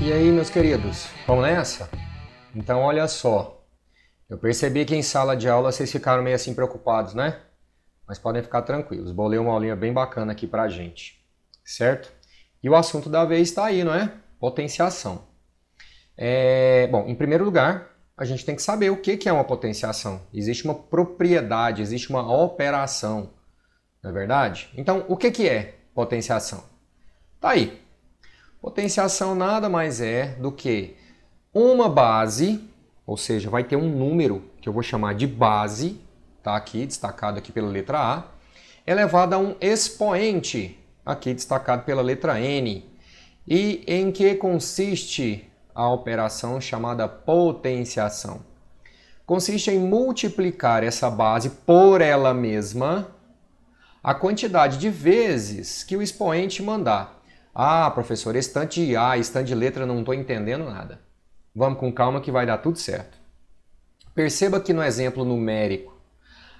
E aí, meus queridos, vamos nessa? Então, olha só, eu percebi que em sala de aula vocês ficaram meio assim preocupados, né? Mas podem ficar tranquilos, bolei uma aulinha bem bacana aqui pra gente, certo? E o assunto da vez está aí, não é? Potenciação. Bom, em primeiro lugar, a gente tem que saber o que é uma potenciação. Existe uma propriedade, existe uma operação, não é verdade? Então, o que é potenciação? Tá aí. Potenciação nada mais é do que uma base, ou seja, vai ter um número que eu vou chamar de base, tá aqui, destacado aqui pela letra A, elevado a um expoente, aqui destacado pela letra N. E em que consiste a operação chamada potenciação? Consiste em multiplicar essa base por ela mesma a quantidade de vezes que o expoente mandar. Ah, professor, estante de A, estante de letra, não estou entendendo nada. Vamos com calma que vai dar tudo certo. Perceba que no exemplo numérico,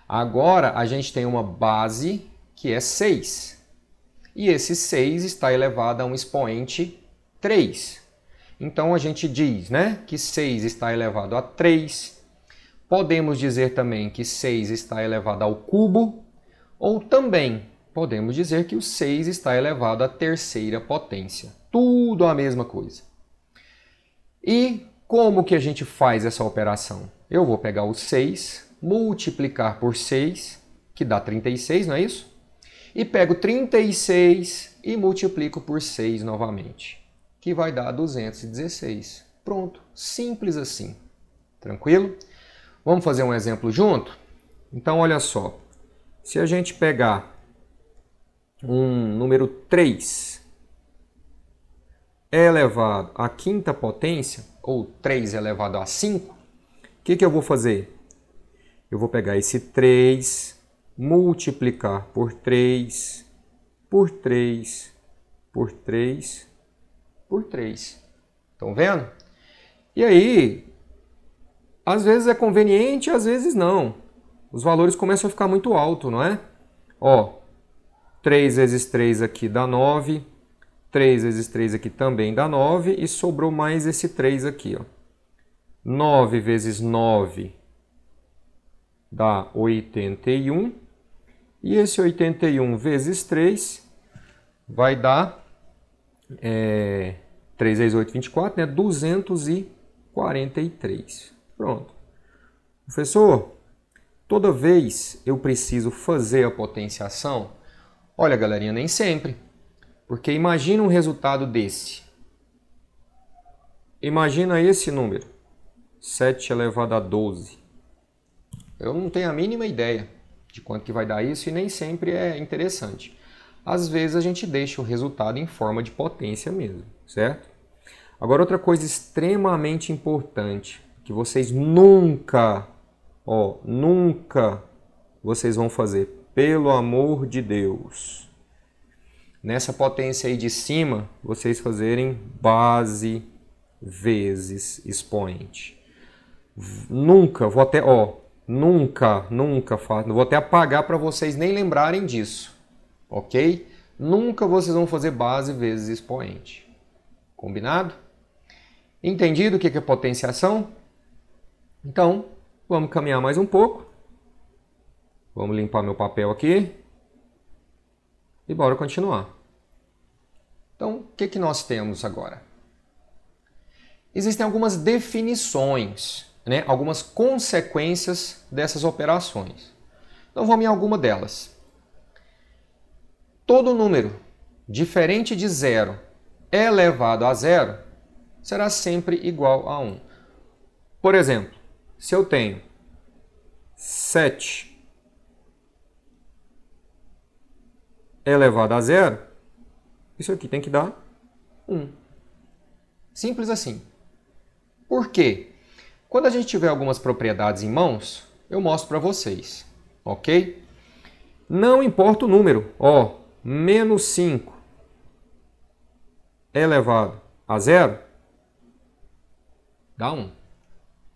agora a gente tem uma base que é 6. E esse 6 está elevado a um expoente 3. Então a gente diz, né, que 6 está elevado a 3. Podemos dizer também que 6 está elevado ao cubo, ou também podemos dizer que o 6 está elevado à terceira potência. Tudo a mesma coisa. E como que a gente faz essa operação? Eu vou pegar o 6, multiplicar por 6, que dá 36, não é isso? E pego 36 e multiplico por 6 novamente, que vai dar 216. Pronto, simples assim. Tranquilo? Vamos fazer um exemplo junto? Então, olha só. Se a gente pegar um número 3 elevado à quinta potência, ou 3 elevado a 5, o que eu vou fazer? Eu vou pegar esse 3, multiplicar por 3, por 3, por 3, por 3. Estão vendo? E aí, às vezes é conveniente, às vezes não. Os valores começam a ficar muito altos, não é? Ó, 3 vezes 3 aqui dá 9, 3 vezes 3 aqui também dá 9 e sobrou mais esse 3 aqui. Ó. 9 vezes 9 dá 81 e esse 81 vezes 3 vai dar 3 vezes 8, 24, né? 243. Pronto. Professor, toda vez eu preciso fazer a potenciação? Olha, galerinha, nem sempre. Porque imagina um resultado desse. Imagina esse número. 7 elevado a 12. Eu não tenho a mínima ideia de quanto que vai dar isso e nem sempre é interessante. Às vezes a gente deixa o resultado em forma de potência mesmo, certo? Agora outra coisa extremamente importante, que vocês nunca vocês vão fazer. Pelo amor de Deus. Nessa potência aí de cima, vocês fazerem base vezes expoente. Nunca, vou até, nunca faço. Vou até apagar para vocês nem lembrarem disso. Ok? Nunca vocês vão fazer base vezes expoente. Combinado? Entendido o que é potenciação? Então, vamos caminhar mais um pouco. Vamos limpar meu papel aqui e bora continuar. Então, o que nós temos agora? Existem algumas definições, né? Algumas consequências dessas operações. Então, vamos em alguma delas. Todo número diferente de 0 elevado a 0 será sempre igual a 1. Por exemplo, se eu tenho 7 elevado a 0, isso aqui tem que dar 1. Simples assim. Por quê? Quando a gente tiver algumas propriedades em mãos, eu mostro para vocês, ok? Não importa o número, ó, menos 5 elevado a 0, dá 1,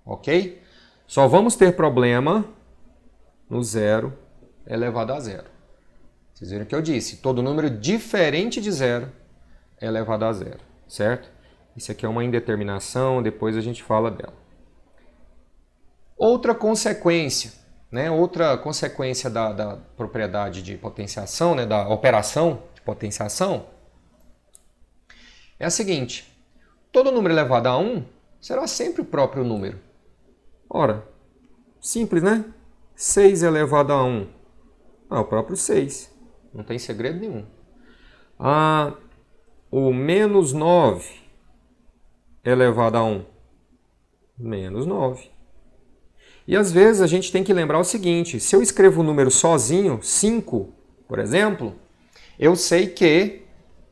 ok? Só vamos ter problema no 0 elevado a 0. Vocês viram que eu disse, todo número diferente de 0 é elevado a 0, certo? Isso aqui é uma indeterminação, depois a gente fala dela. Outra consequência, né? Outra consequência da propriedade de potenciação, né? Da operação de potenciação, é a seguinte: todo número elevado a 1 será sempre o próprio número. Ora, simples, né? 6 elevado a 1. O próprio 6. Não tem segredo nenhum. O menos 9 elevado a 1. Menos 9. E às vezes a gente tem que lembrar o seguinte: se eu escrevo o número sozinho, 5, por exemplo, eu sei que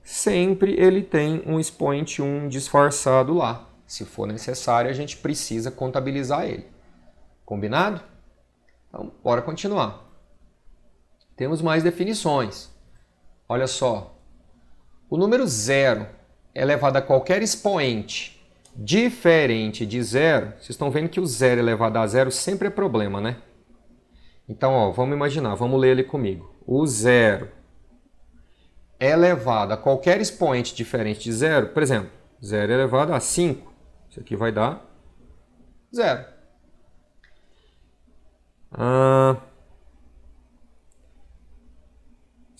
sempre ele tem um expoente 1 disfarçado lá. Se for necessário, a gente precisa contabilizar ele. Combinado? Então, bora continuar. Temos mais definições. Olha só. O número 0 elevado a qualquer expoente diferente de 0. Vocês estão vendo que o 0 elevado a 0 sempre é problema, né? Então, ó, vamos imaginar, vamos ler ele comigo. O 0 elevado a qualquer expoente diferente de 0, por exemplo, 0 elevado a 5. Isso aqui vai dar 0.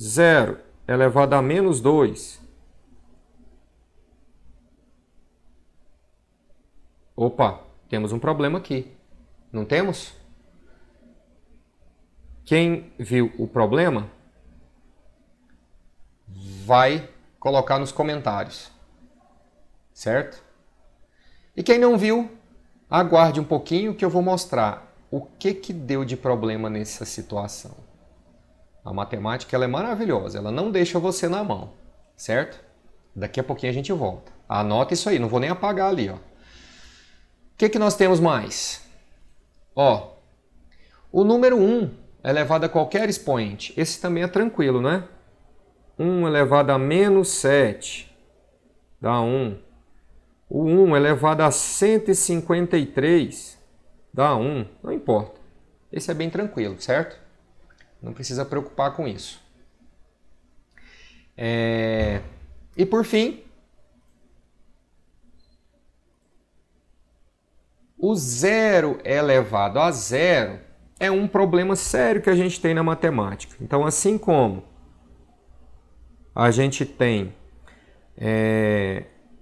0 elevado a menos 2. Opa, temos um problema aqui. Não temos? Quem viu o problema vai colocar nos comentários. Certo? E quem não viu, aguarde um pouquinho que eu vou mostrar o que deu de problema nessa situação. A matemática ela é maravilhosa, ela não deixa você na mão, certo? Daqui a pouquinho a gente volta. Anota isso aí, não vou nem apagar ali, ó. O que nós temos mais? Ó, o número 1 elevado a qualquer expoente. Esse também é tranquilo, né? 1 elevado a menos 7 dá 1. O 1 elevado a 153 dá 1. Não importa. Esse é bem tranquilo, certo? Não precisa preocupar com isso. E por fim, o 0 elevado a 0 é um problema sério que a gente tem na matemática. Então, assim como a gente tem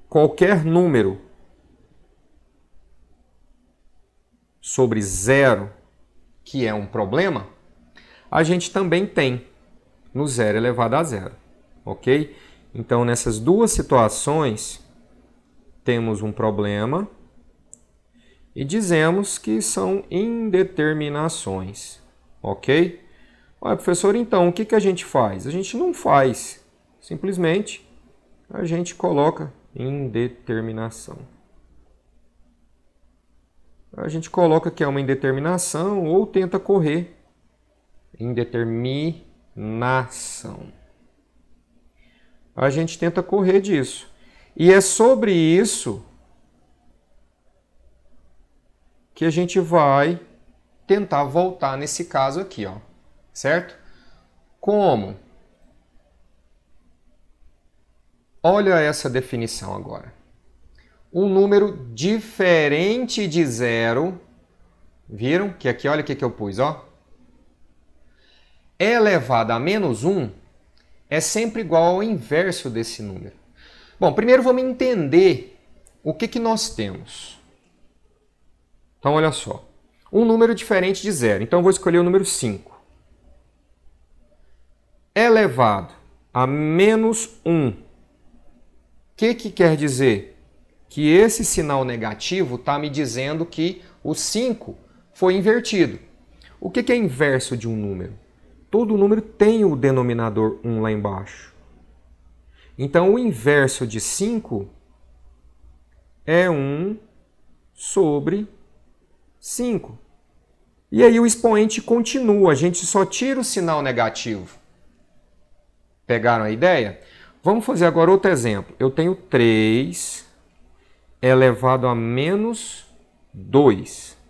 qualquer número sobre 0 que é um problema, a gente também tem no 0 elevado a 0. Ok? Então, nessas duas situações, temos um problema e dizemos que são indeterminações, ok? Olha, professor, então, o que a gente faz? A gente não faz, simplesmente a gente coloca indeterminação. A gente coloca que é uma indeterminação ou tenta correr. Indeterminação. A gente tenta correr disso. E é sobre isso que a gente vai tentar voltar nesse caso aqui, ó, certo? Como? Olha essa definição agora. Um número diferente de 0, viram? Que aqui, olha o que eu pus, ó. Elevado a menos 1 é sempre igual ao inverso desse número. Bom, primeiro vamos entender o que nós temos. Então, olha só. Um número diferente de 0. Então, eu vou escolher o número 5. Elevado a menos 1. O que quer dizer? Que esse sinal negativo está me dizendo que o 5 foi invertido. O que é inverso de um número? Todo número tem o denominador 1 lá embaixo. Então, o inverso de 5 é 1 sobre 5. E aí o expoente continua, a gente só tira o sinal negativo. Pegaram a ideia? Vamos fazer agora outro exemplo. Eu tenho 3 elevado a menos 2.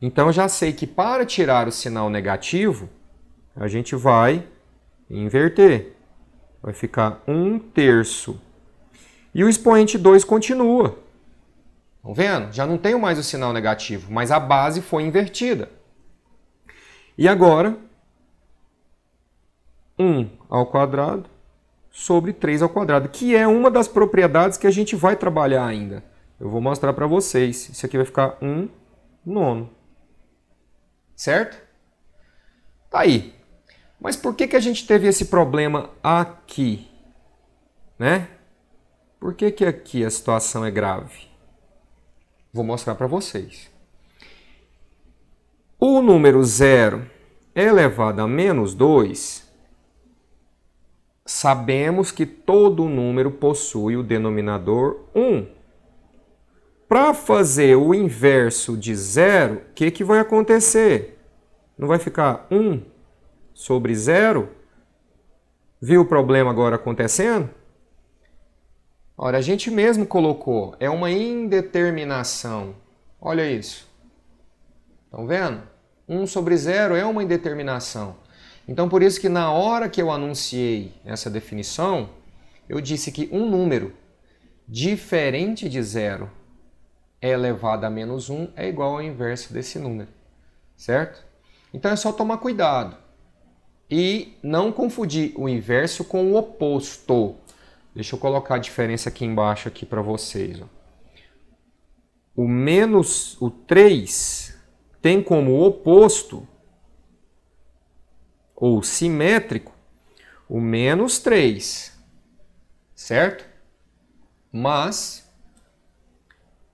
Então eu já sei que para tirar o sinal negativo, a gente vai inverter. Vai ficar 1/3 E o expoente 2 continua. Estão vendo? Já não tenho mais o sinal negativo, mas a base foi invertida. E agora, 1 ao quadrado sobre 3 ao quadrado, que é uma das propriedades que a gente vai trabalhar ainda. Eu vou mostrar para vocês. Isso aqui vai ficar 1/9. Certo? Tá aí. Mas por que a gente teve esse problema aqui? Né? Por que aqui a situação é grave? Vou mostrar para vocês. O número 0 elevado a menos 2, sabemos que todo número possui o denominador 1. Para fazer o inverso de 0, o que vai acontecer? Não vai ficar 1 sobre 0? Viu o problema agora acontecendo? Olha, a gente mesmo colocou, é uma indeterminação. Olha isso. Estão vendo? 1 sobre 0 é uma indeterminação. Então, por isso que na hora que eu anunciei essa definição, eu disse que um número diferente de 0 elevado a menos 1 é igual ao inverso desse número. Certo? Então é só tomar cuidado. E não confundir o inverso com o oposto. Deixa eu colocar a diferença aqui embaixo aqui para vocês. Ó. O 3 tem como oposto, ou simétrico, o menos 3. Certo? Mas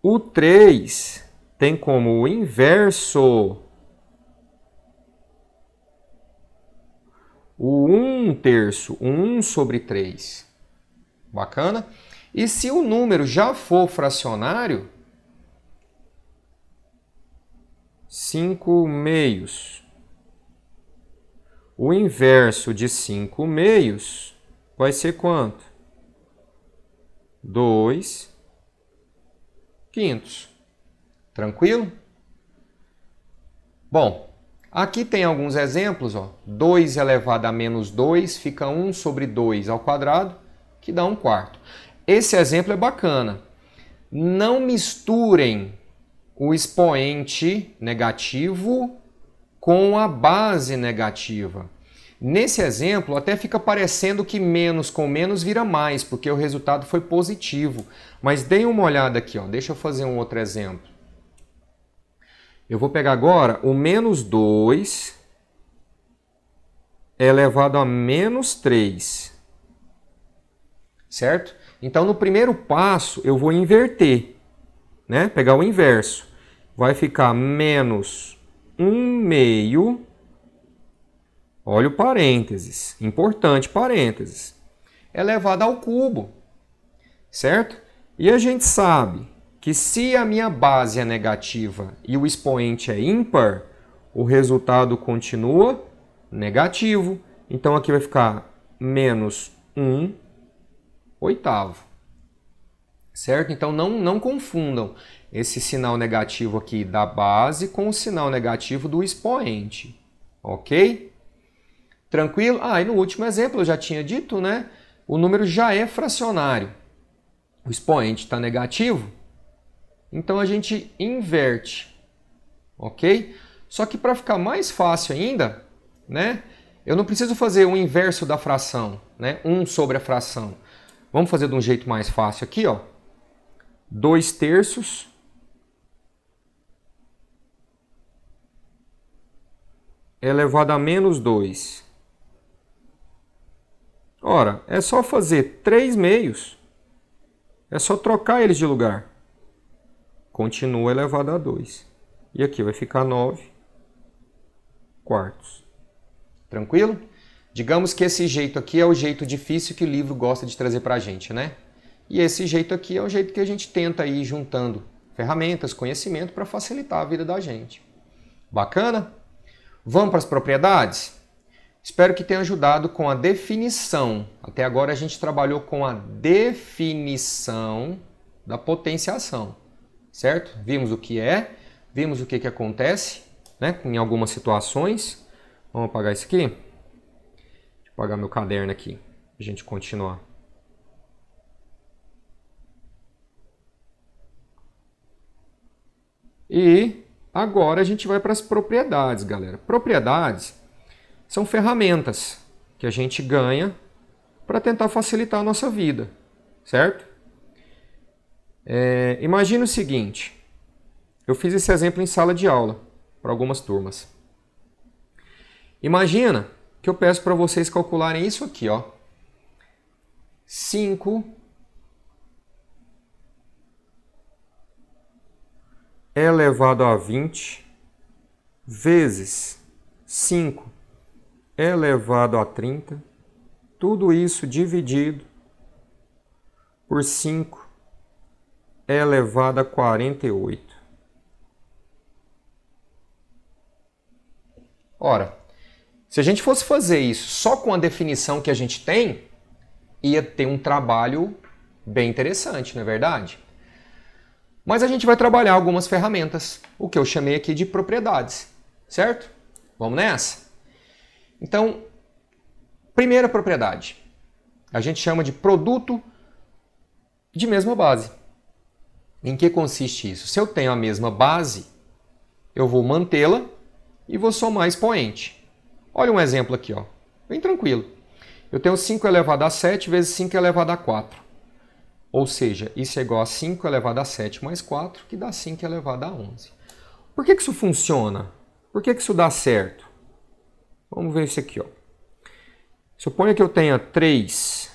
o 3 tem como o inverso o 1/3, o 1 sobre 3. Bacana? E se o número já for fracionário, 5/2. O inverso de 5/2 vai ser quanto? 2/5. Tranquilo? Bom, aqui tem alguns exemplos. Ó. 2 elevado a menos 2 fica 1 sobre 2 ao quadrado, que dá 1/4. Esse exemplo é bacana. Não misturem o expoente negativo com a base negativa. Nesse exemplo, até fica parecendo que menos com menos vira mais, porque o resultado foi positivo. Mas deem uma olhada aqui, ó. Deixa eu fazer um outro exemplo. Eu vou pegar agora o menos 2 elevado a menos 3. Certo? Então, no primeiro passo, eu vou inverter, né? Pegar o inverso. Vai ficar menos 1/2. Olha o parênteses. Importante parênteses. Elevado ao cubo. Certo? E a gente sabe que se a minha base é negativa e o expoente é ímpar, o resultado continua negativo. Então, aqui vai ficar menos 1/8. Certo? Então, não confundam esse sinal negativo aqui da base com o sinal negativo do expoente. Ok? Tranquilo? Ah, e no último exemplo eu já tinha dito, né? O número já é fracionário. O expoente está negativo, então a gente inverte. Ok? Só que para ficar mais fácil ainda, né? Eu não preciso fazer o inverso da fração, né? 1 sobre a fração. Vamos fazer de um jeito mais fácil aqui, ó. 2/3 elevado a menos 2. Ora, é só fazer 3/2. É só trocar eles de lugar. Continua elevado a 2. E aqui vai ficar 9/4. Tranquilo? Digamos que esse jeito aqui é o jeito difícil que o livro gosta de trazer para a gente, né? E esse jeito aqui é o jeito que a gente tenta ir juntando ferramentas, conhecimento para facilitar a vida da gente. Bacana? Vamos para as propriedades? Espero que tenha ajudado com a definição. Até agora a gente trabalhou com a definição da potenciação, certo? Vimos o que é, vimos o que acontece, né, em algumas situações. Vamos apagar isso aqui? Deixa eu apagar meu caderno aqui, para a gente continuar. E agora a gente vai para as propriedades, galera. Propriedades são ferramentas que a gente ganha para tentar facilitar a nossa vida, certo? Imagina o seguinte, eu fiz esse exemplo em sala de aula para algumas turmas. Imagina que eu peço para vocês calcularem isso aqui, ó. 5 elevado a 20 vezes 5 elevado a 30, tudo isso dividido por 5 elevado a 48. Ora, se a gente fosse fazer isso só com a definição que a gente tem, ia ter um trabalho bem interessante, não é verdade? Mas a gente vai trabalhar algumas ferramentas, o que eu chamei aqui de propriedades, certo? Vamos nessa? Então, primeira propriedade, a gente chama de produto de mesma base. Em que consiste isso? Se eu tenho a mesma base, eu vou mantê-la e vou somar expoente. Olha um exemplo aqui, ó, bem tranquilo. Eu tenho 5 elevado a 7 vezes 5 elevado a 4. Ou seja, isso é igual a 5 elevado a 7 mais 4, que dá 5 elevado a 11. Por que isso funciona? Por que isso dá certo? Vamos ver isso aqui, ó. Suponha que eu tenha 3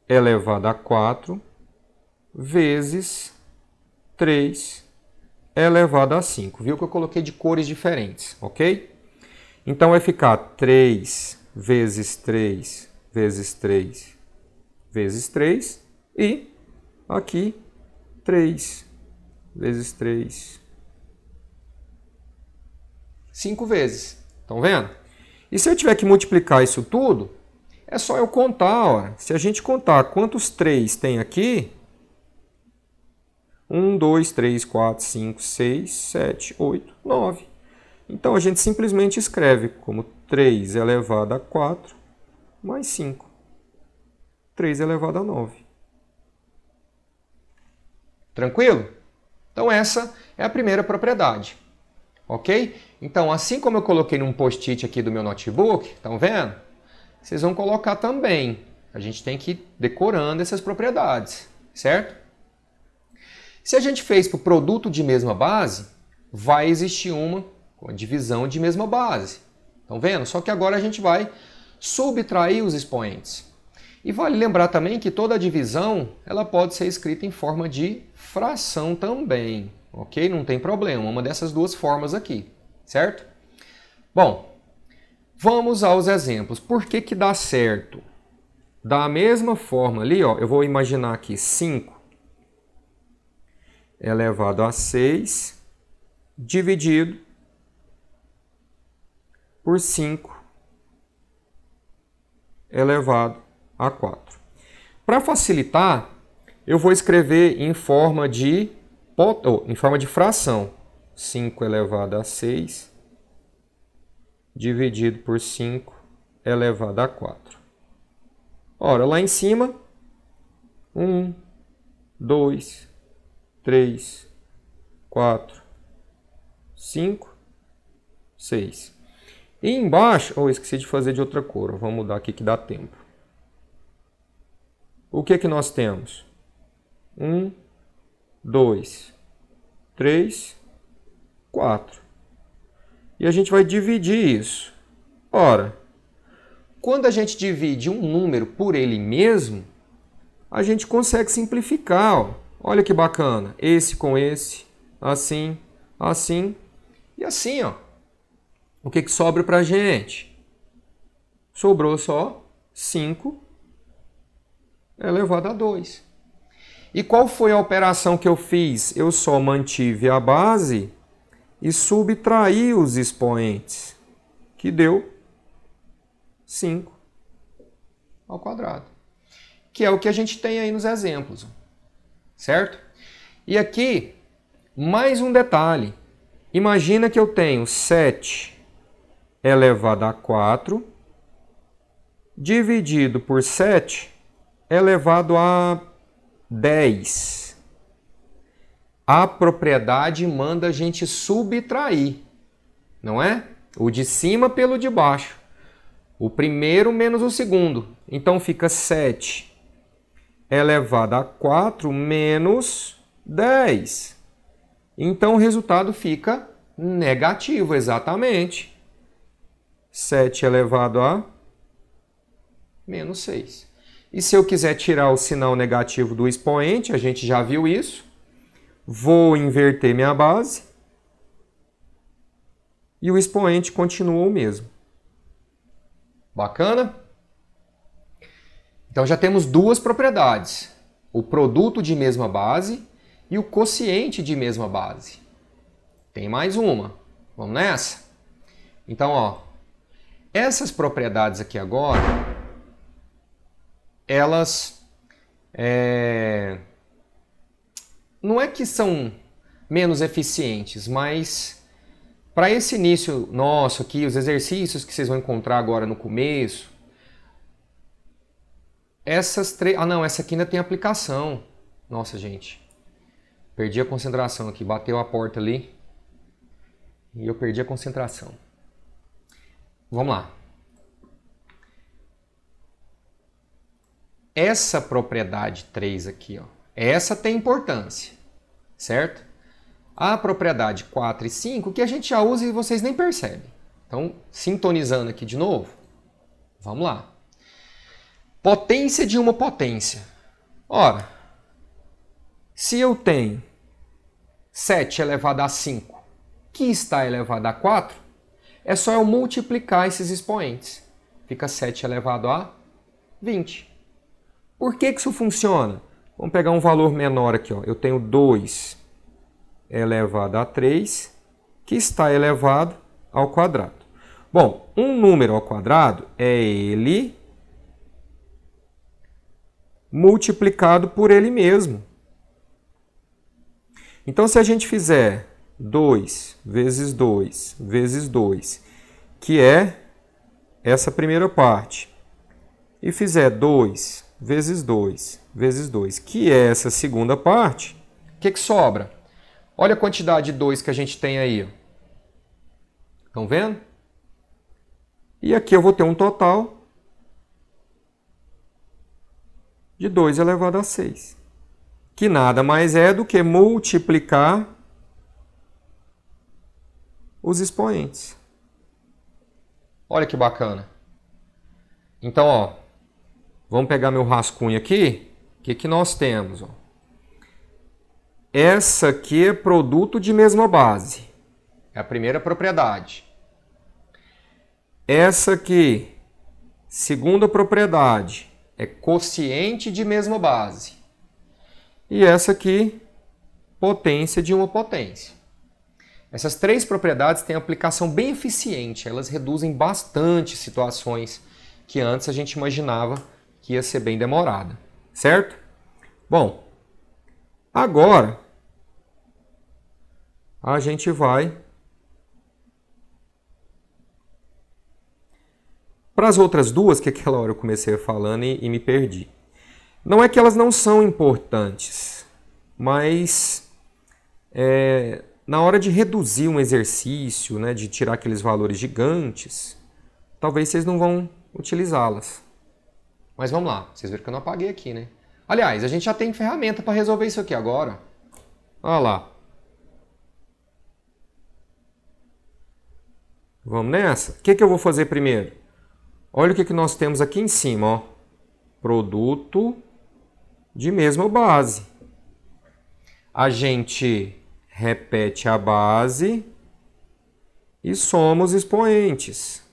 elevado a 4 vezes 3 elevado a 5. Viu que eu coloquei de cores diferentes, ok? Então vai ficar 3 vezes 3 vezes 3 vezes 3 e aqui 3 vezes 3. 5 vezes. Estão vendo? E se eu tiver que multiplicar isso tudo, é só eu contar, ó. Se a gente contar quantos 3 tem aqui, 1, 2, 3, 4, 5, 6, 7, 8, 9. Então a gente simplesmente escreve como 3 elevado a 4 mais 5. 3 elevado a 9. Tranquilo? Então essa é a primeira propriedade. Ok? Então, assim como eu coloquei num post-it aqui do meu notebook, estão vendo? Vocês vão colocar também. A gente tem que ir decorando essas propriedades, certo? Se a gente fez para o produto de mesma base, vai existir uma com a divisão de mesma base. Estão vendo? Só que agora a gente vai subtrair os expoentes. E vale lembrar também que toda divisão ela pode ser escrita em forma de fração também. Ok? Não tem problema, uma dessas duas formas aqui, certo? Bom, vamos aos exemplos. Por que que dá certo? Da mesma forma ali, ó, eu vou imaginar aqui 5 elevado a 6 dividido por 5 elevado a 4. Para facilitar, eu vou escrever em forma de fração. 5 elevado a 6 dividido por 5 elevado a 4. Ora, lá em cima, 1, 2, 3, 4, 5, 6. E embaixo, esqueci de fazer de outra cor, vamos mudar aqui que dá tempo. O que que nós temos? 1, 2, 3, 4. E a gente vai dividir isso. Ora, quando a gente divide um número por ele mesmo, a gente consegue simplificar. Ó. Olha que bacana. Esse com esse, assim, assim e assim. Ó. O que que sobra para a gente? Sobrou só 5 elevado a 2. E qual foi a operação que eu fiz? Eu só mantive a base e subtraí os expoentes, que deu 5 ao quadrado. Que é o que a gente tem aí nos exemplos, certo? E aqui, mais um detalhe. Imagina que eu tenho 7 elevado a 4 dividido por 7 elevado a 10. a propriedade manda a gente subtrair, não é? O de cima pelo de baixo. O primeiro menos o segundo. Então fica 7 elevado a 4 menos 10. Então o resultado fica negativo, exatamente. 7 elevado a menos 6. E se eu quiser tirar o sinal negativo do expoente, a gente já viu isso. Vou inverter minha base. E o expoente continua o mesmo. Bacana? Então já temos duas propriedades. O produto de mesma base e o quociente de mesma base. Tem mais uma. Vamos nessa? Então, ó, essas propriedades aqui agora, elas não é que são menos eficientes, mas para esse início nosso aqui, os exercícios que vocês vão encontrar agora no começo, essas três... Ah, não, essa aqui ainda tem aplicação. Nossa, gente. Perdi a concentração aqui. Bateu a porta ali. E eu perdi a concentração. Vamos lá. Essa propriedade 3 aqui, ó, essa tem importância, certo? A propriedade 4 e 5, que a gente já usa e vocês nem percebem. Então, sintonizando aqui de novo, vamos lá. Potência de uma potência. Ora, se eu tenho 7 elevado a 5, que está elevado a 4, é só eu multiplicar esses expoentes. Fica 7 elevado a 20. Por que isso funciona? Vamos pegar um valor menor aqui, ó. Eu tenho 2 elevado a 3, que está elevado ao quadrado. Bom, um número ao quadrado é ele multiplicado por ele mesmo. Então, se a gente fizer 2 vezes 2 vezes 2, que é essa primeira parte, e fizer 2 vezes 2 vezes 2, que é essa segunda parte, o que sobra? Olha a quantidade de 2 que a gente tem aí. Estão vendo? E aqui eu vou ter um total de 2 elevado a 6, que nada mais é do que multiplicar os expoentes. Olha que bacana. Então, ó, vamos pegar meu rascunho aqui. O que nós temos? Ó? Essa aqui é produto de mesma base. É a primeira propriedade. Essa aqui, segunda propriedade, é quociente de mesma base. E essa aqui, potência de uma potência. Essas três propriedades têm aplicação bem eficiente. Elas reduzem bastante situações que antes a gente imaginava que ia ser bem demorada. Certo? Bom, agora a gente vai para as outras duas, que aquela hora eu comecei falando e me perdi. Não é que elas não são importantes, mas na hora de reduzir um exercício, né, de tirar aqueles valores gigantes, talvez vocês não vão utilizá-las. Mas vamos lá, vocês viram que eu não apaguei aqui, né? Aliás, a gente já tem ferramenta para resolver isso aqui agora. Olha lá. Vamos nessa? O que eu vou fazer primeiro? Olha o que nós temos aqui em cima, ó. Produto de mesma base. A gente repete a base e soma os expoentes.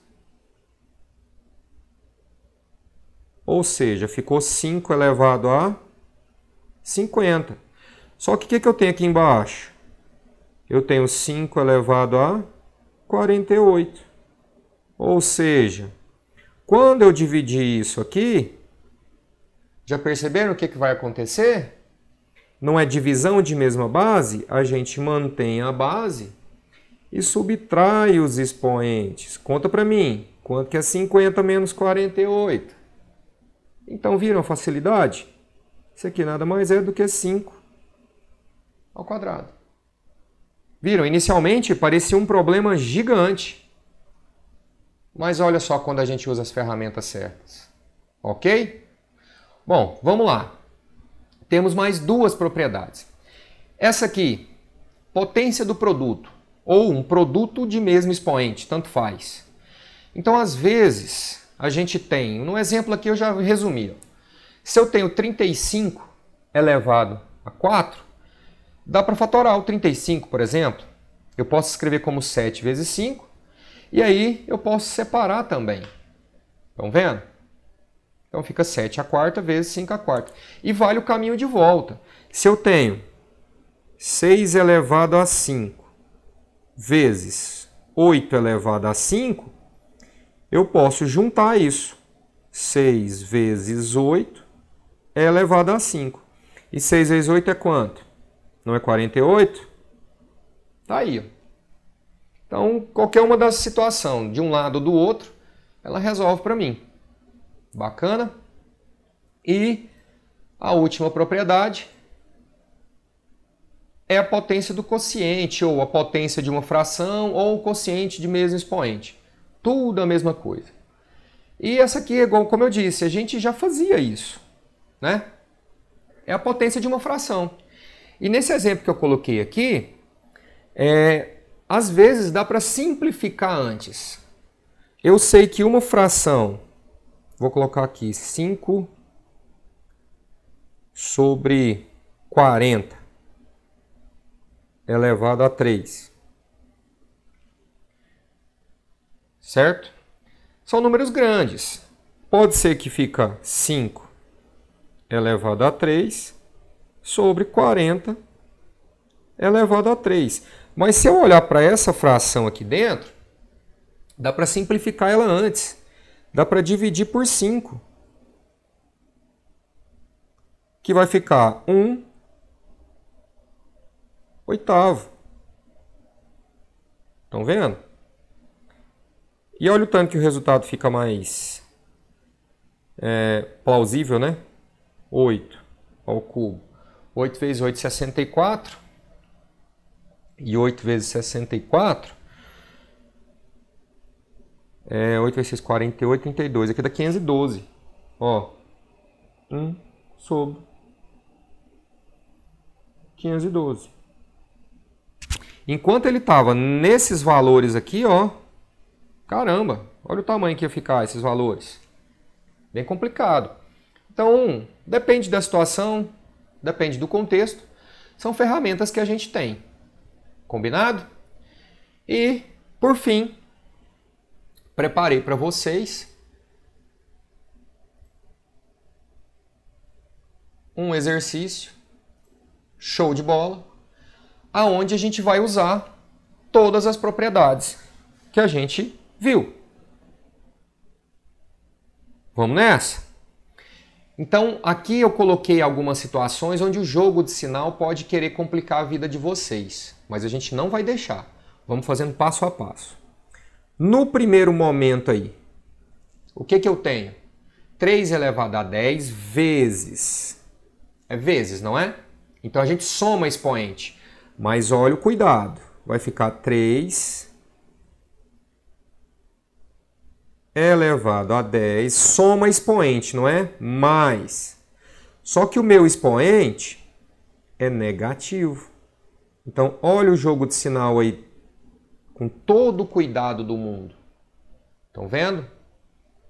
Ou seja, ficou 5 elevado a 50. Só que o que eu tenho aqui embaixo? Eu tenho 5 elevado a 48. Ou seja, quando eu dividir isso aqui, já perceberam o que vai acontecer? Não é divisão de mesma base? A gente mantém a base e subtrai os expoentes. Conta para mim, quanto que é 50 menos 48? Então, viram a facilidade? Isso aqui nada mais é do que 5 ao quadrado. Viram? Inicialmente parecia um problema gigante. Mas olha só quando a gente usa as ferramentas certas. Ok? Bom, vamos lá. Temos mais duas propriedades. Essa aqui, potência do produto, ou um produto de mesmo expoente, tanto faz. Então, às vezes, a gente tem, no exemplo aqui eu já resumi, se eu tenho 35 elevado a 4, dá para fatorar o 35, por exemplo. Eu posso escrever como 7 vezes 5, e aí eu posso separar também. Estão vendo? Então fica 7 a quarta vezes 5 a quarta. E vale o caminho de volta. Se eu tenho 6 elevado a 5 vezes 8 elevado a 5, eu posso juntar isso. 6 vezes 8 é elevado a 5. E 6 vezes 8 é quanto? Não é 48? Tá aí. Ó. Então, qualquer uma das situações, de um lado ou do outro, ela resolve para mim. Bacana? E a última propriedade é a potência do quociente, ou a potência de uma fração, ou o quociente de mesmo expoente. Tudo a mesma coisa. E essa aqui, igual como eu disse, a gente já fazia isso, né? É a potência de uma fração. E nesse exemplo que eu coloquei aqui, às vezes dá para simplificar antes. Eu sei que uma fração, vou colocar aqui 5 sobre 40 elevado a 3. Certo? São números grandes. Pode ser que fica 5 elevado a 3 sobre 40 elevado a 3. Mas se eu olhar para essa fração aqui dentro, dá para simplificar ela antes. Dá para dividir por 5. Que vai ficar 1 oitavo. Estão vendo? E olha o tanto que o resultado fica mais plausível, né? 8 ao cubo. 8 vezes 8, 64. E 8 vezes 64... 8 vezes 6, 48, 32. Aqui dá 512. Ó. 1 sobre 512. Enquanto ele estava nesses valores aqui, ó. Caramba, olha o tamanho que ia ficar esses valores. Bem complicado. Então, depende da situação, depende do contexto. São ferramentas que a gente tem. Combinado? E, por fim, preparei para vocês um exercício show de bola, aonde a gente vai usar todas as propriedades que a gente viu. Vamos nessa? Então, aqui eu coloquei algumas situações onde o jogo de sinal pode querer complicar a vida de vocês, mas a gente não vai deixar. Vamos fazendo passo a passo. No primeiro momento aí, o que eu tenho? 3 elevado a 10 vezes. É vezes, não é? Então a gente soma expoente. Mas olha o cuidado. Vai ficar 3 elevado a 10, soma expoente, não é? Mais. Só que o meu expoente é negativo. Então olha o jogo de sinal aí. Com todo o cuidado do mundo. Estão vendo?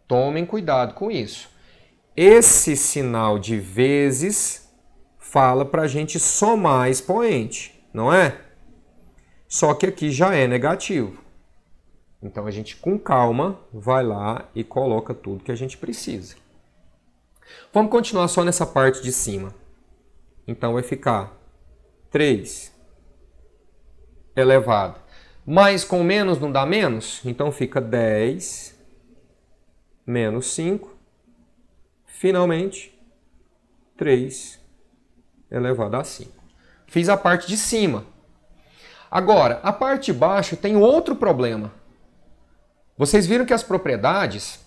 Tomem cuidado com isso. Esse sinal de vezes fala para a gente somar expoente, não é? Só que aqui já é negativo. Então a gente, com calma, vai lá e coloca tudo que a gente precisa. Vamos continuar só nessa parte de cima. Então vai ficar 3 elevado. Mais com menos não dá menos? Então fica 10 menos 5. Finalmente, 3 elevado a 5. Fiz a parte de cima. Agora, a parte de baixo tem outro problema. Vocês viram que as propriedades,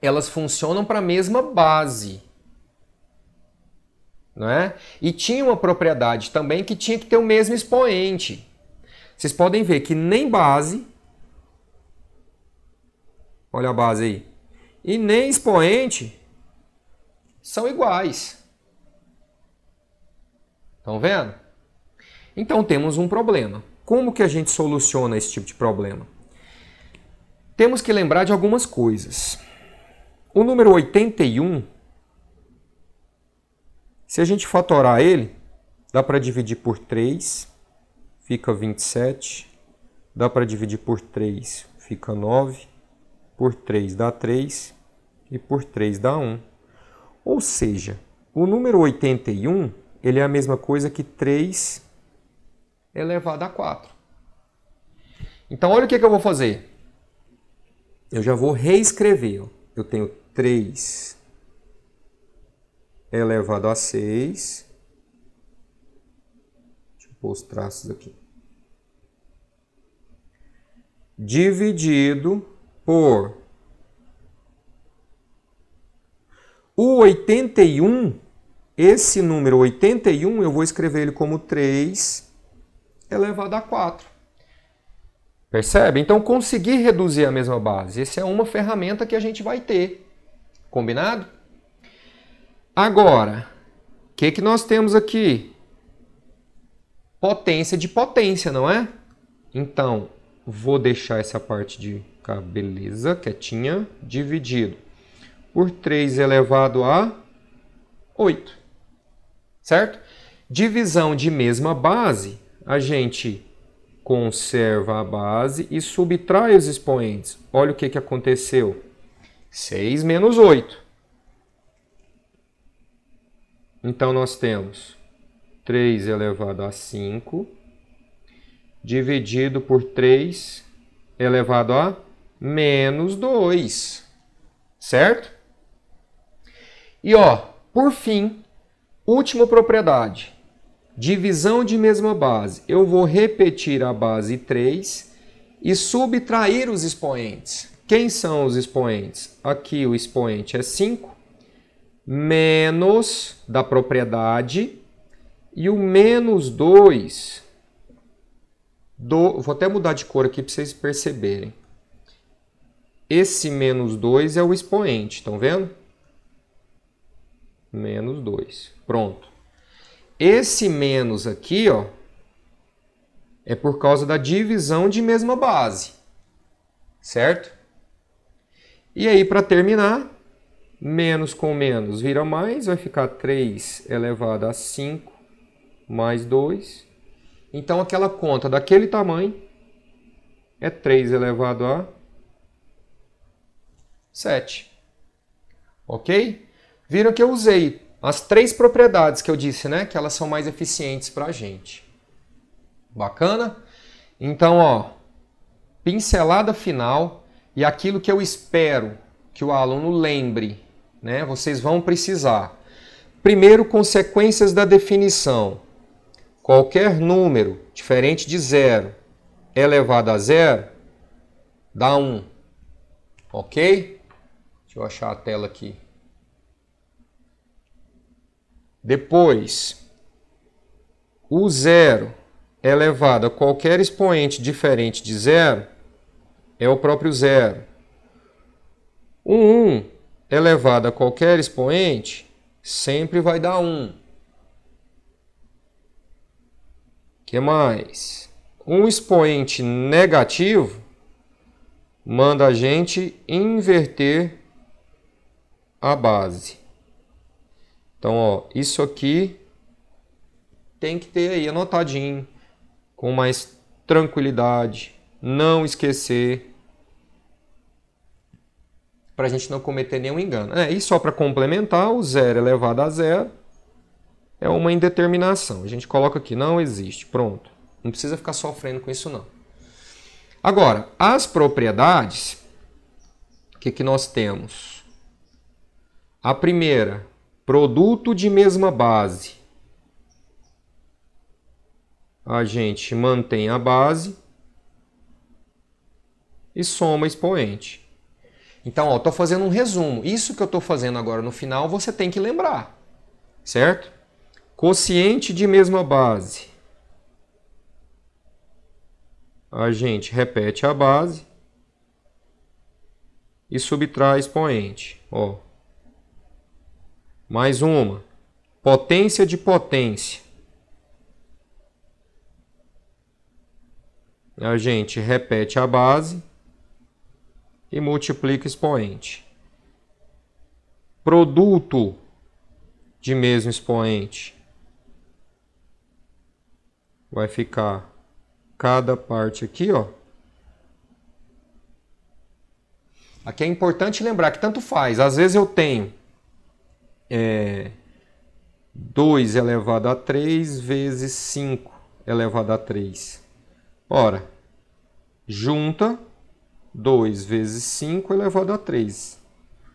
elas funcionam para a mesma base. não é? E tinha uma propriedade também que tinha que ter o mesmo expoente. Vocês podem ver que nem base, olha a base aí, e nem expoente são iguais. Estão vendo? Então temos um problema. Como que a gente soluciona esse tipo de problema? Temos que lembrar de algumas coisas. O número 81, se a gente fatorar ele, dá para dividir por 3, fica 27. Dá para dividir por 3, fica 9. Por 3 dá 3 e por 3 dá 1. Ou seja, o número 81 ele é a mesma coisa que 3 elevado a 4. Então, olha o que eu vou fazer. Eu já vou reescrever. Eu tenho 3 elevado a 6. Deixa eu pôr os traços aqui. Dividido por o 81. Esse número 81 eu vou escrever ele como 3 elevado a 4. Percebe? Então, conseguir reduzir a mesma base. Essa é uma ferramenta que a gente vai ter. Combinado? Agora, o que nós temos aqui? Potência de potência, não é? Então, vou deixar essa parte de cá, beleza, quietinha, dividido por 3 elevado a 8. Certo? Divisão de mesma base, a gente conserva a base e subtrai os expoentes. Olha o que aconteceu. 6 menos 8. Então, nós temos 3 elevado a 5, dividido por 3 elevado a menos 2. Certo? E, ó, por fim, última propriedade. Divisão de mesma base. Eu vou repetir a base 3 e subtrair os expoentes. Quem são os expoentes? Aqui o expoente é 5, menos da propriedade, e o menos 2, vou até mudar de cor aqui para vocês perceberem. Esse menos 2 é o expoente, estão vendo? Menos 2. Pronto. Esse menos aqui, ó, é por causa da divisão de mesma base. Certo? E aí, para terminar, menos com menos vira mais, vai ficar 3 elevado a 5 mais 2. Então, aquela conta daquele tamanho é 3 elevado a 7. Ok? Viram que eu usei as 3 propriedades que eu disse, né? Que elas são mais eficientes para a gente. Bacana? Então, ó, pincelada final e aquilo que eu espero que o aluno lembre, né? Vocês vão precisar. Primeiro, consequências da definição. Qualquer número diferente de 0 elevado a 0 dá 1. Ok? Deixa eu achar a tela aqui. Depois, o 0 elevado a qualquer expoente diferente de 0 é o próprio 0. O 1 elevado a qualquer expoente sempre vai dar 1. O que mais? Um expoente negativo manda a gente inverter a base. Então, ó, isso aqui tem que ter aí anotadinho, com mais tranquilidade, não esquecer, para a gente não cometer nenhum engano. E só para complementar, o 0 elevado a 0 é uma indeterminação. A gente coloca aqui, não existe, pronto. Não precisa ficar sofrendo com isso, não. Agora, as propriedades, o que nós temos? A primeira, produto de mesma base. A gente mantém a base e soma expoente. Então, estou fazendo um resumo. Isso que eu estou fazendo agora no final, você tem que lembrar, certo? quociente de mesma base. A gente repete a base e subtrai expoente. Ó. Mais uma. Potência de potência. A gente repete a base e multiplica expoente. Produto de mesmo expoente. Vai ficar cada parte aqui, ó. Aqui é importante lembrar que tanto faz. Às vezes eu tenho 2 elevado a 3 vezes 5 elevado a 3. Ora, junta 2 vezes 5 elevado a 3.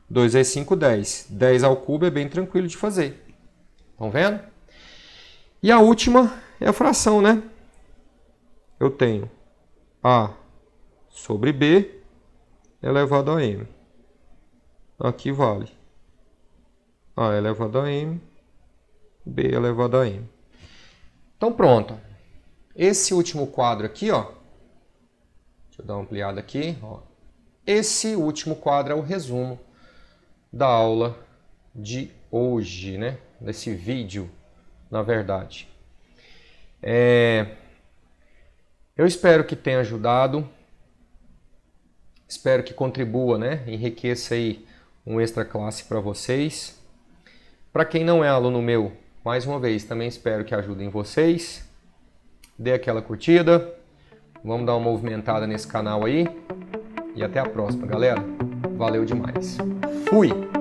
2 vezes 5, 10. 10 ao cubo é bem tranquilo de fazer. Estão vendo? E a última é a fração, né? Eu tenho A sobre B elevado a M. Aqui vale A elevado a M, B elevado a M. Então pronto. Esse último quadro aqui, ó. Deixa eu dar uma ampliada aqui, ó. Esse último quadro é o resumo da aula de hoje, né? Desse vídeo, na verdade. Eu espero que tenha ajudado. Espero que contribua, né? Enriqueça aí um extra classe para vocês. Para quem não é aluno meu, mais uma vez, também espero que ajudem vocês. Dê aquela curtida. Vamos dar uma movimentada nesse canal aí. E até a próxima, galera. Valeu demais. Fui!